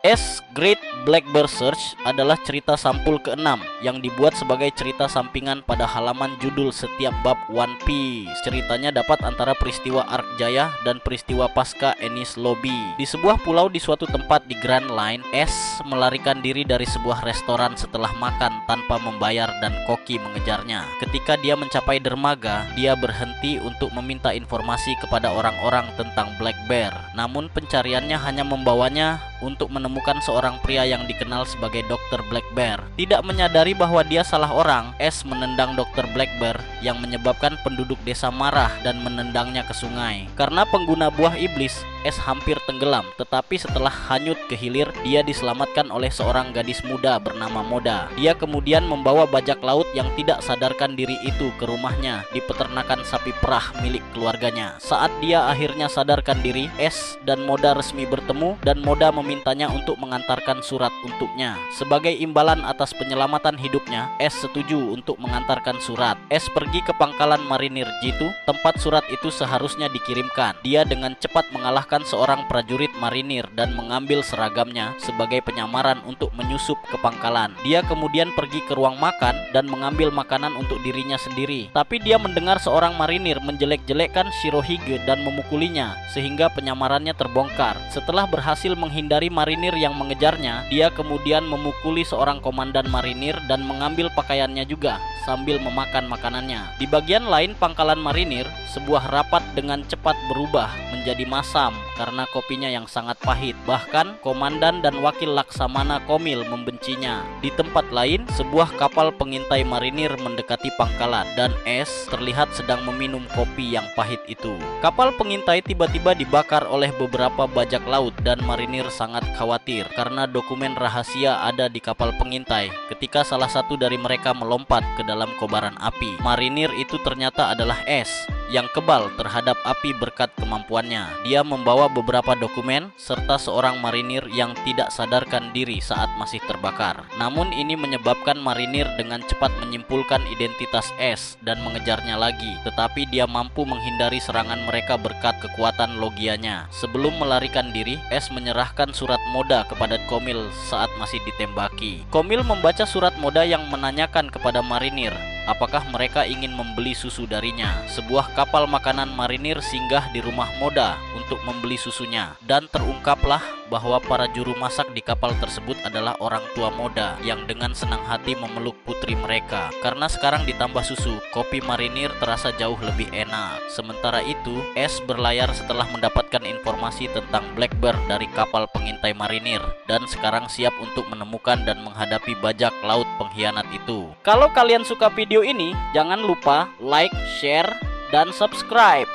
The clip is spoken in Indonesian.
S Great Black Bear Search adalah cerita sampul ke-6 yang dibuat sebagai cerita sampingan pada halaman judul setiap bab One Piece. Ceritanya dapat antara peristiwa Arc Jaya dan peristiwa pasca Enies Lobby. Di sebuah pulau di suatu tempat di Grand Line, S melarikan diri dari sebuah restoran setelah makan tanpa membayar dan Koki mengejarnya. Ketika dia mencapai dermaga, dia berhenti untuk meminta informasi kepada orang-orang tentang Black Bear. Namun pencariannya hanya membawanya untuk menemukan seorang pria yang dikenal sebagai Dr. Black Bear. Tidak menyadari bahwa dia salah orang, S menendang Dr. Black Bear yang menyebabkan penduduk desa marah dan menendangnya ke sungai. Karena pengguna buah iblis, S hampir tenggelam, tetapi setelah hanyut ke hilir, dia diselamatkan oleh seorang gadis muda bernama Moda. Dia kemudian membawa bajak laut yang tidak sadarkan diri itu ke rumahnya di peternakan sapi perah milik keluarganya. Saat dia akhirnya sadarkan diri, S dan Moda resmi bertemu dan Moda memintanya untuk mengantarkan surat untuknya. Sebagai imbalan atas penyelamatan hidupnya, S setuju untuk mengantarkan surat. S pergi ke pangkalan marinir Jitu, tempat surat itu seharusnya dikirimkan. Dia dengan cepat mengalahkan seorang prajurit marinir dan mengambil seragamnya sebagai penyamaran untuk menyusup ke pangkalan. Dia kemudian pergi ke ruang makan dan mengambil makanan untuk dirinya sendiri. Tapi dia mendengar seorang marinir menjelek-jelekkan Shirohige dan memukulinya, sehingga penyamarannya terbongkar. Setelah berhasil menghindari marinir yang mengejarnya, dia kemudian memukuli seorang komandan marinir dan mengambil pakaiannya juga sambil memakan makanannya. Di bagian lain pangkalan marinir, sebuah rapat dengan cepat berubah menjadi masam karena kopinya yang sangat pahit. Bahkan komandan dan wakil laksamana Komil membencinya. Di tempat lain, sebuah kapal pengintai marinir mendekati pangkalan dan S terlihat sedang meminum kopi yang pahit itu. Kapal pengintai tiba-tiba dibakar oleh beberapa bajak laut dan marinir sangat khawatir karena dokumen rahasia ada di kapal pengintai. Ketika salah satu dari mereka melompat ke dalam kobaran api, marinir itu ternyata adalah S yang kebal terhadap api berkat kemampuannya. Dia membawa beberapa dokumen serta seorang marinir yang tidak sadarkan diri saat masih terbakar. Namun ini menyebabkan marinir dengan cepat menyimpulkan identitas S dan mengejarnya lagi, tetapi dia mampu menghindari serangan mereka berkat kekuatan logianya. Sebelum melarikan diri, S menyerahkan surat Moda kepada Komil saat masih ditembaki. Komil membaca surat Moda yang menanyakan kepada marinir apakah mereka ingin membeli susu darinya. Sebuah kapal makanan marinir singgah di rumah Moda untuk membeli susunya, dan terungkaplah bahwa para juru masak di kapal tersebut adalah orang tua Moda yang dengan senang hati memeluk putri mereka. Karena sekarang ditambah susu, kopi marinir terasa jauh lebih enak. Sementara itu, S berlayar setelah mendapatkan informasi tentang Black Bear dari kapal pengintai marinir dan sekarang siap untuk menemukan dan menghadapi bajak laut pengkhianat itu. Kalau kalian suka video ini, jangan lupa like, share, dan subscribe.